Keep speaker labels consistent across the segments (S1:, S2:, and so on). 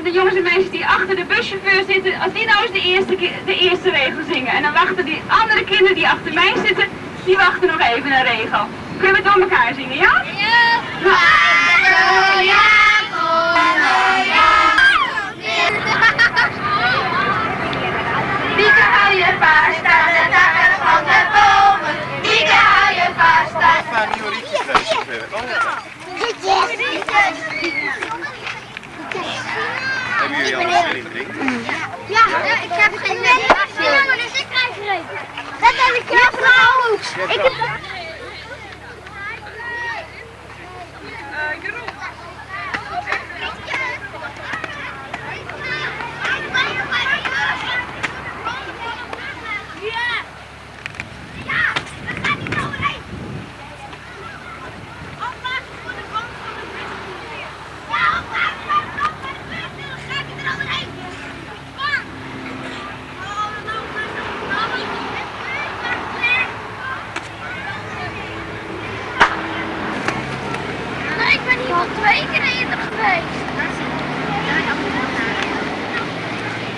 S1: de jongens en meisjes die achter de buschauffeur zitten, als die nou eens de eerste regel zingen. En dan wachten die andere kinderen die achter mij zitten, die wachten nog even een regel. Kunnen we het door elkaar zingen, ja? Ja! Halleluja, halleluja. Wieke, hou je vast aan de takken van de bomen. Wieke, hou je vast aan de
S2: paar nieuwe liedjes luisteren. Hebben jullie al een herinnering?
S3: Ja, ik heb geen idee. Ja, maar dus ik krijg gereden. Dat heb ik heel veel. Ik heb...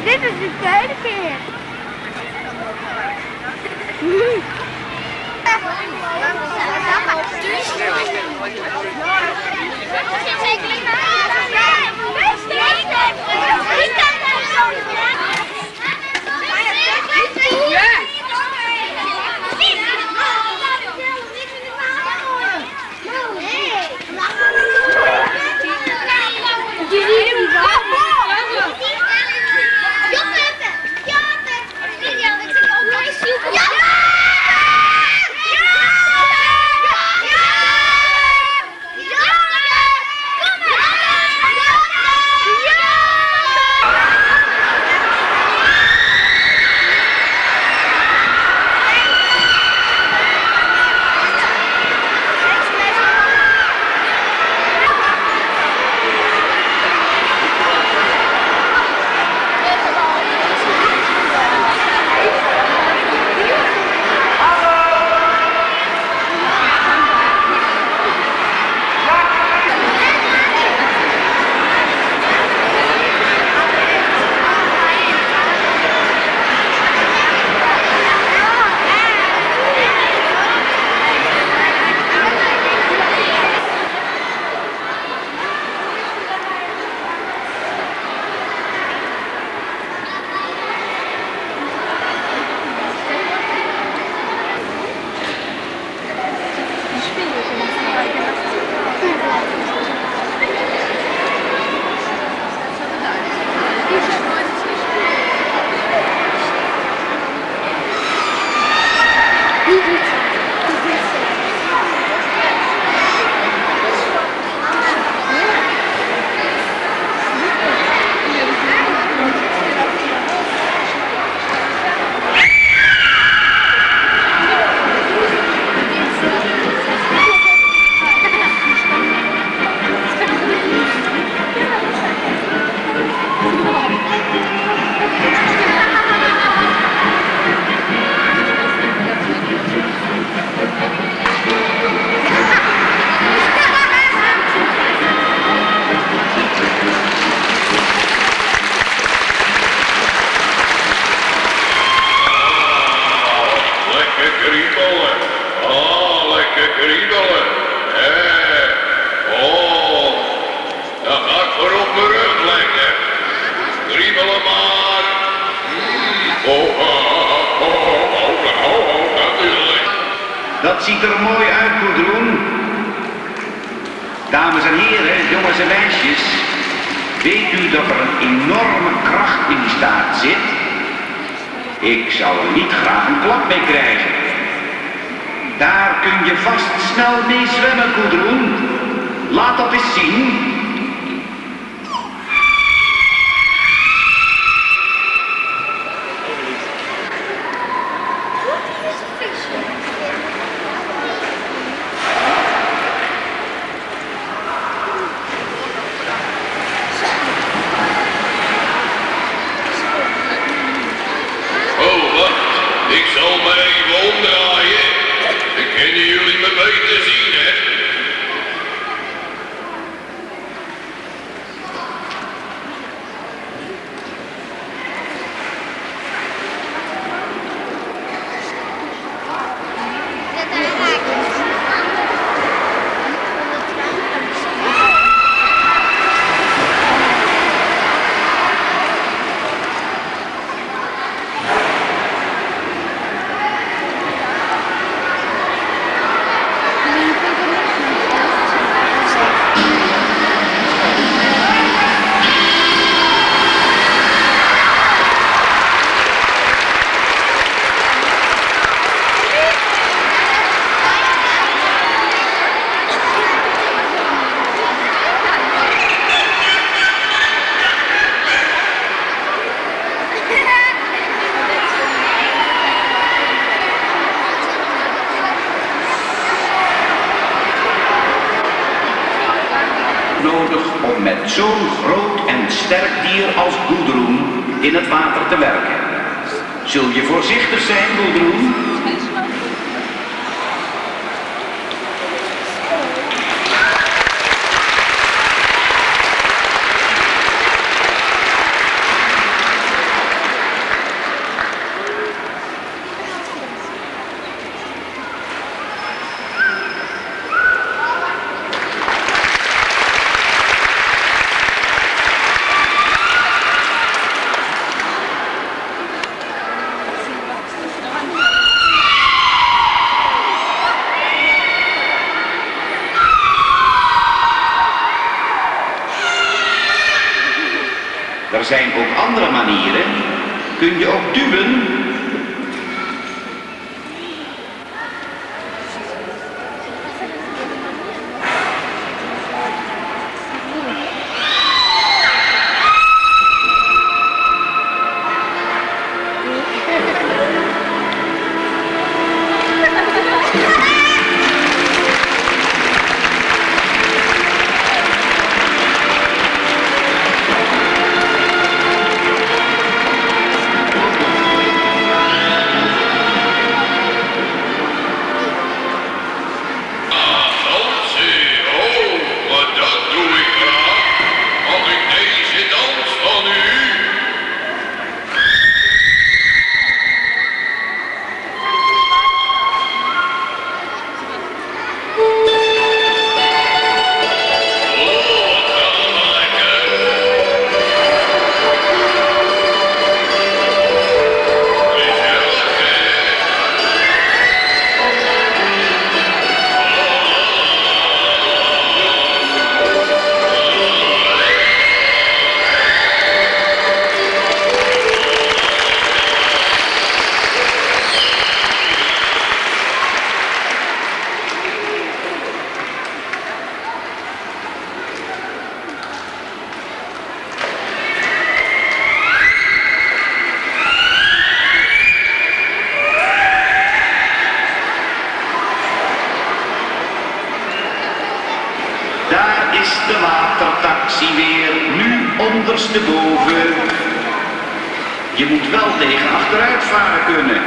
S3: Dit is de tweede keer.
S4: Dat ziet er mooi uit, Gudrun. Dames en heren, jongens en meisjes. Weet u dat er een enorme kracht in die staart zit? Ik zou er niet graag een klap mee krijgen. Daar kun je vast snel mee zwemmen, Gudrun. Laat dat eens zien. nodig om met zo'n groot en sterk dier als Gudrun in het water te werken. Zul je voorzichtig zijn, Gudrun? Er zijn ook andere manieren. Kun je ook duwen? Daar is de watertaxi weer, nu ondersteboven. Je moet wel tegen achteruit varen kunnen.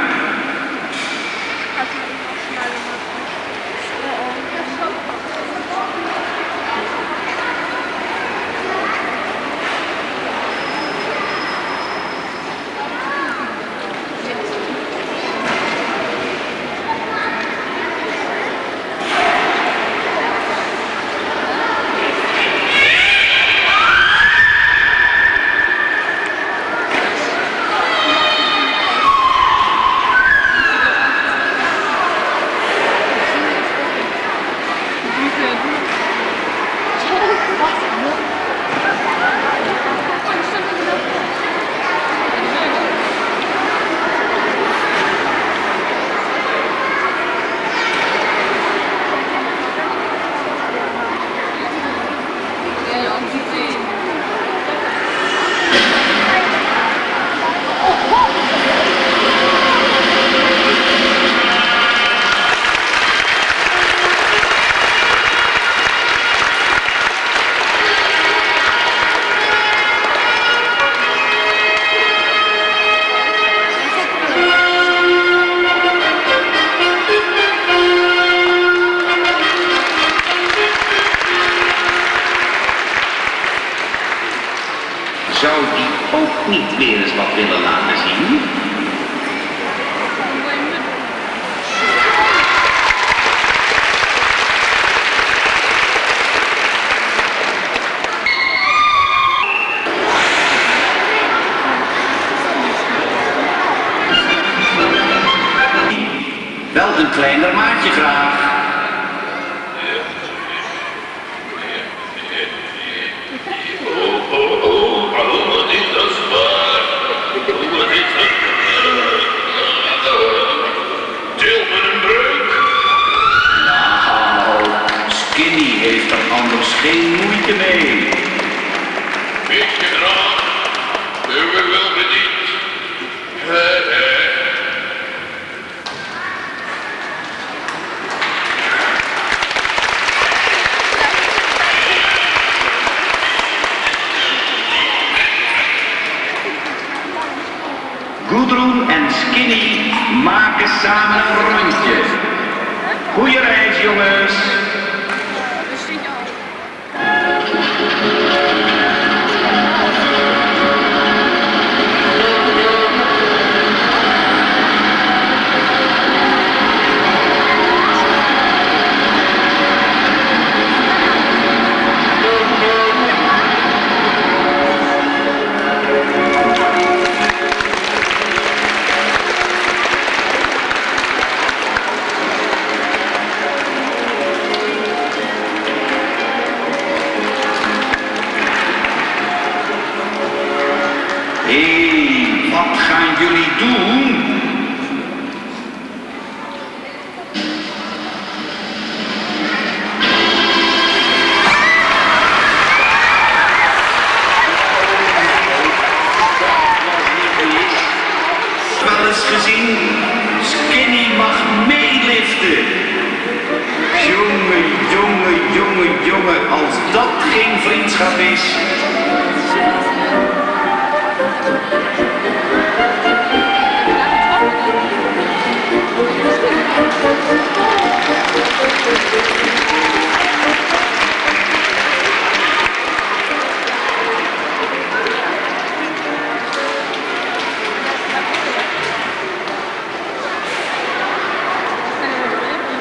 S4: Zou die ook niet weer eens wat willen laten zien? Wel een kleiner maatje graag. Skinny heeft er anders geen moeite mee.
S5: Beetje graag, we wel bediend.
S4: maken samen een rondje. Goeie reis, jongens. Hé, wat gaan jullie doen? Wel eens gezien, Skinny mag meeliften. Jongen, jongen, jongen, jongen, als dat geen vriendschap is.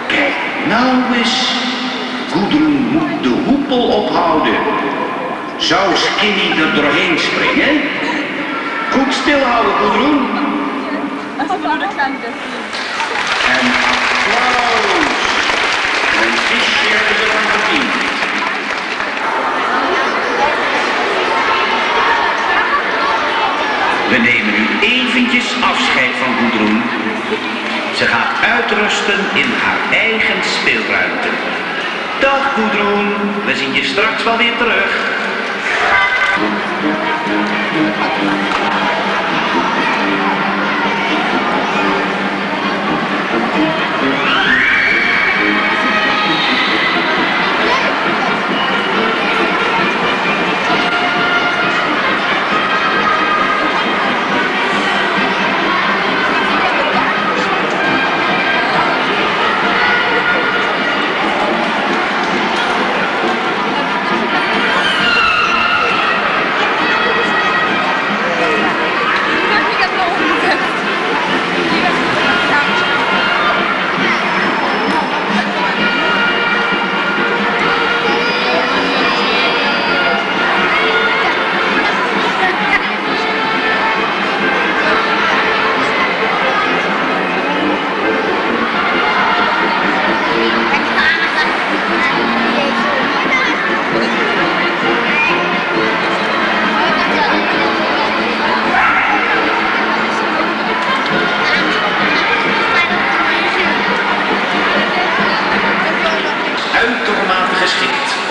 S4: Kijk nou eens, Gudrun moet de hoepel ophouden. Zou Skinny er doorheen springen? Goed stilhouden, Gudrun. En applaus. Een visje hebben ze dan verdiend. We nemen nu eventjes afscheid van Gudrun. Ze gaat uitrusten in haar eigen speelruimte. Dag Gudrun, we zien je straks wel weer terug.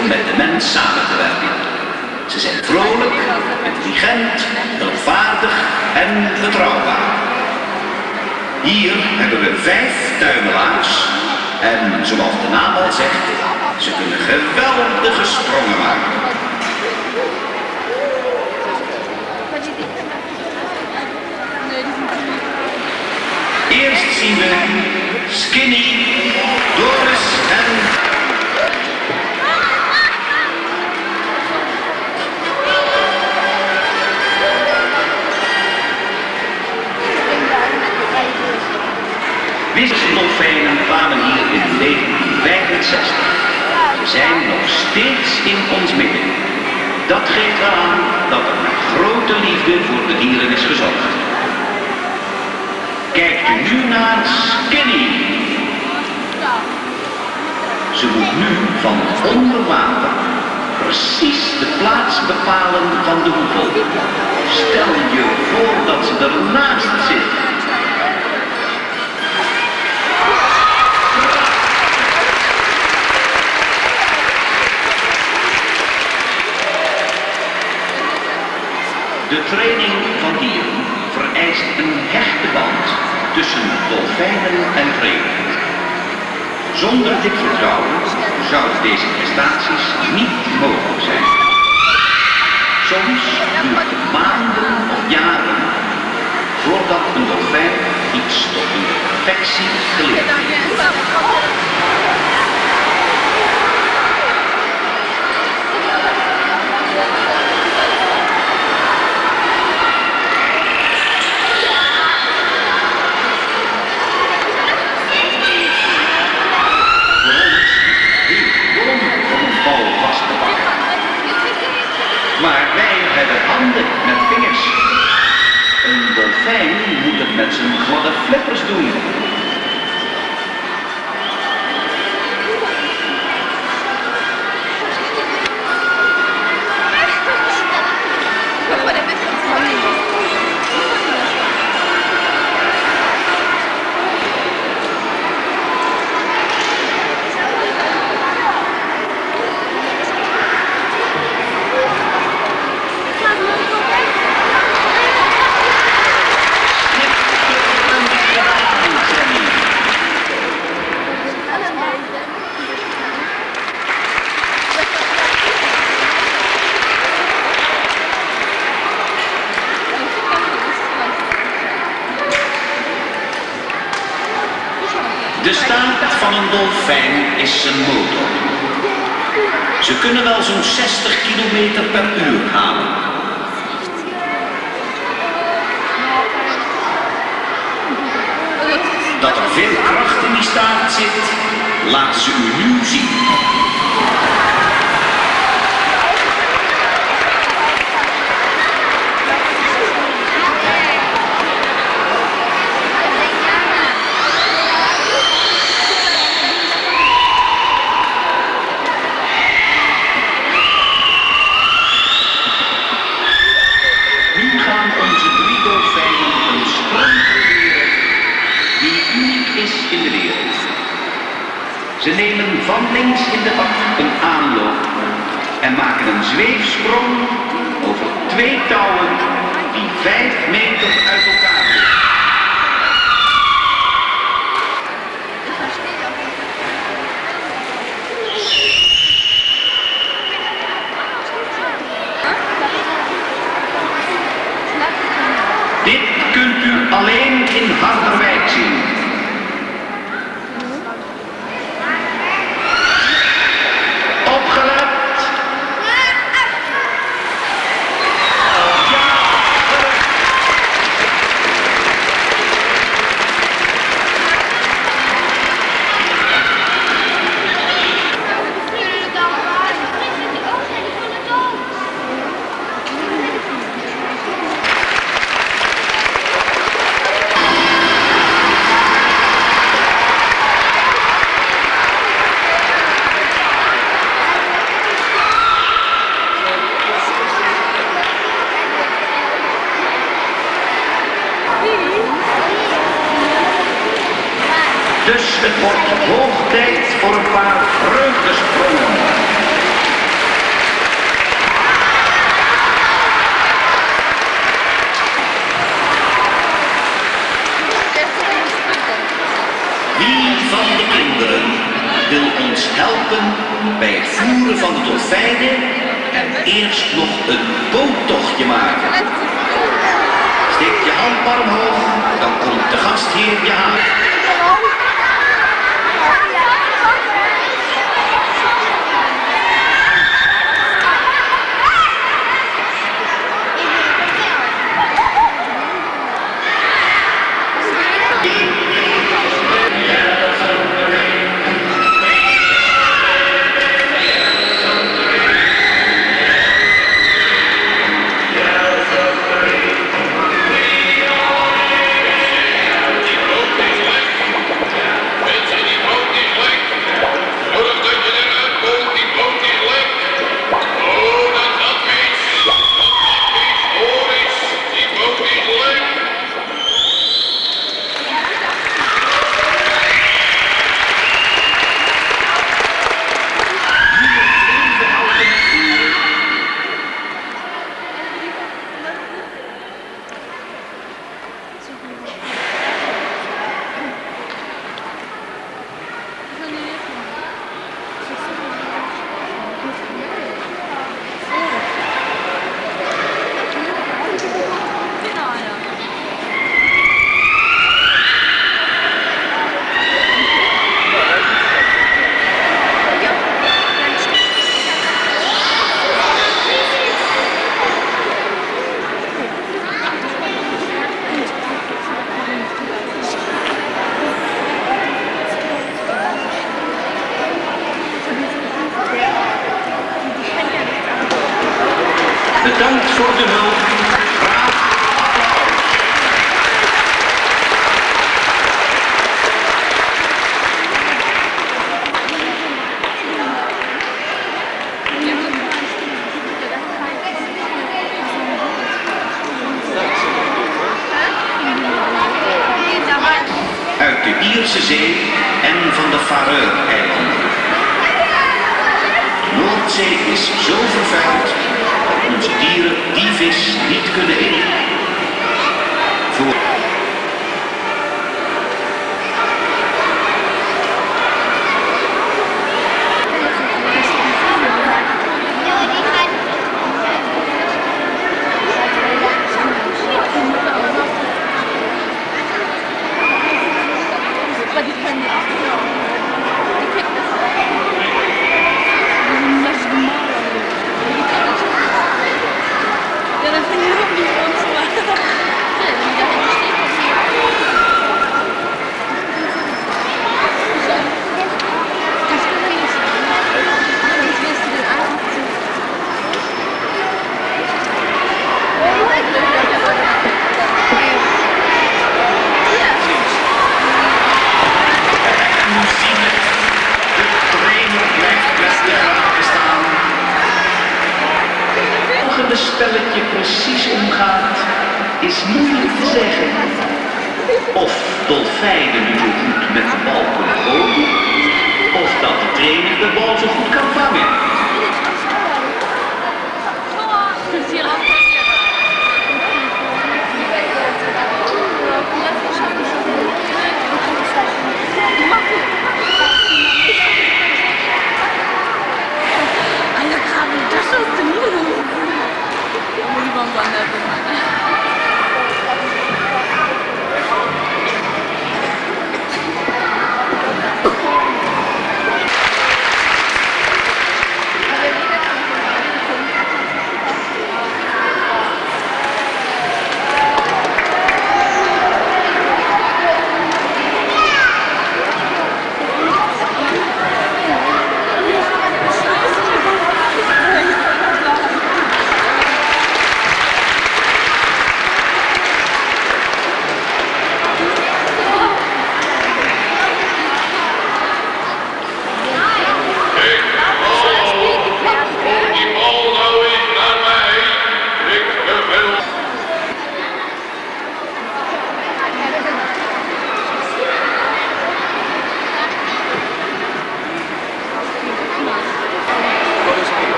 S4: Om met de mens samen te werken. Ze zijn vrolijk, intelligent, hulpvaardig en betrouwbaar. Hier hebben we 5 tuimelaars en zoals de naam al zegt, ze kunnen geweldige sprongen maken. Eerst zien we Skinny, Doris en... Wisseldolfijnen kwamen hier in 1965. Ze zijn nog steeds in ons midden. Dat geeft aan dat er met grote liefde voor de dieren is gezorgd. Kijkt u nu naar Skinny. Ze moet nu van onder water precies de plaats bepalen van de hoepel. Stel je voor dat ze ernaast zit. De training van dieren vereist een hechte band tussen dolfijnen en trainer. Zonder dit vertrouwen zouden deze prestaties niet mogelijk zijn. Soms duurt het maanden of jaren voordat een dolfijn iets tot een perfectie geleerd. Maar wij hebben handen met vingers. Een dolfijn moet het met zijn gladde flippers doen. De staart van een dolfijn is zijn motor. Ze kunnen wel zo'n 60 km per uur halen. Dat er veel kracht in die staart zit, laten ze u nu zien. In de wereld. Ze nemen van links in de bak een aanloop en maken een zweefsprong over 2 touwen die 5 meter uit elkaar liggen. Dit kunt u alleen in Harderwijk zien. Dus het wordt hoog tijd voor een paar vreugdesprongen. Wie van de kinderen wil ons helpen bij het voeren van de dolfijnen en eerst nog een boottochtje maken? Steek je hand maar omhoog, dan komt de gastheer je halen. Bedankt voor de hulp. Graag applaus. Uit de Ierse Zee en van de Faroe-eilanden. Noordzee is zo vervuild dat onze dieren die vis niet kunnen eten. Voor spelletje precies omgaat, is moeilijk te zeggen. Of dolfijnen nu zo goed met de bal kunnen gooien, of dat de trainer de bal zo goed kan vangen.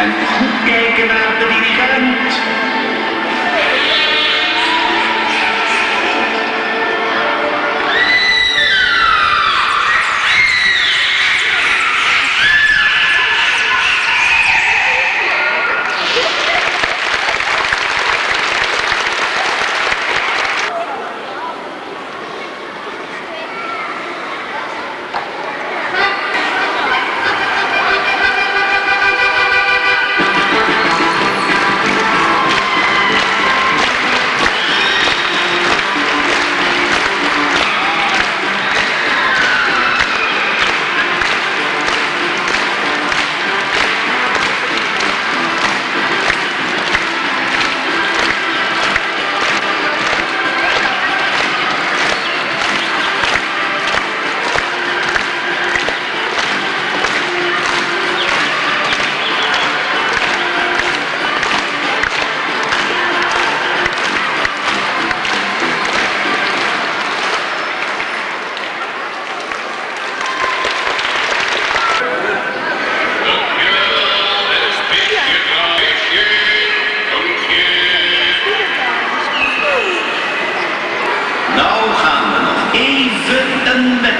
S4: En goed kijken naar de dirigent.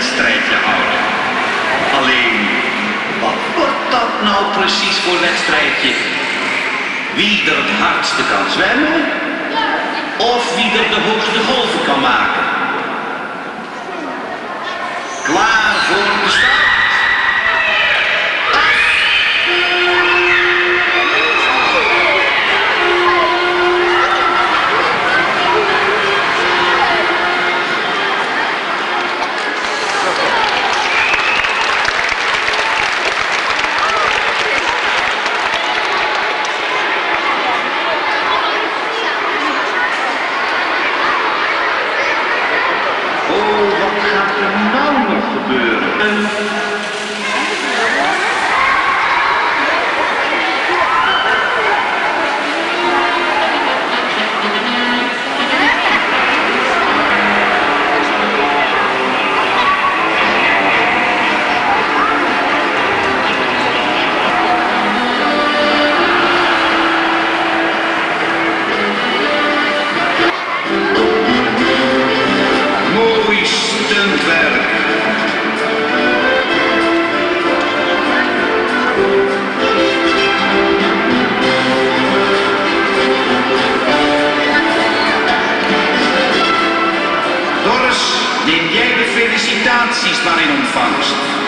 S4: wedstrijdje houden. Alleen, wat wordt dat nou precies voor wedstrijdje? Wie er het hardste kan zwemmen? Of wie er de hoogste golven kan maken? Klaar voor de start? er nou nog gebeuren? Mooi stuntwerk. Doris, neem jij de felicitaties maar in ontvangst.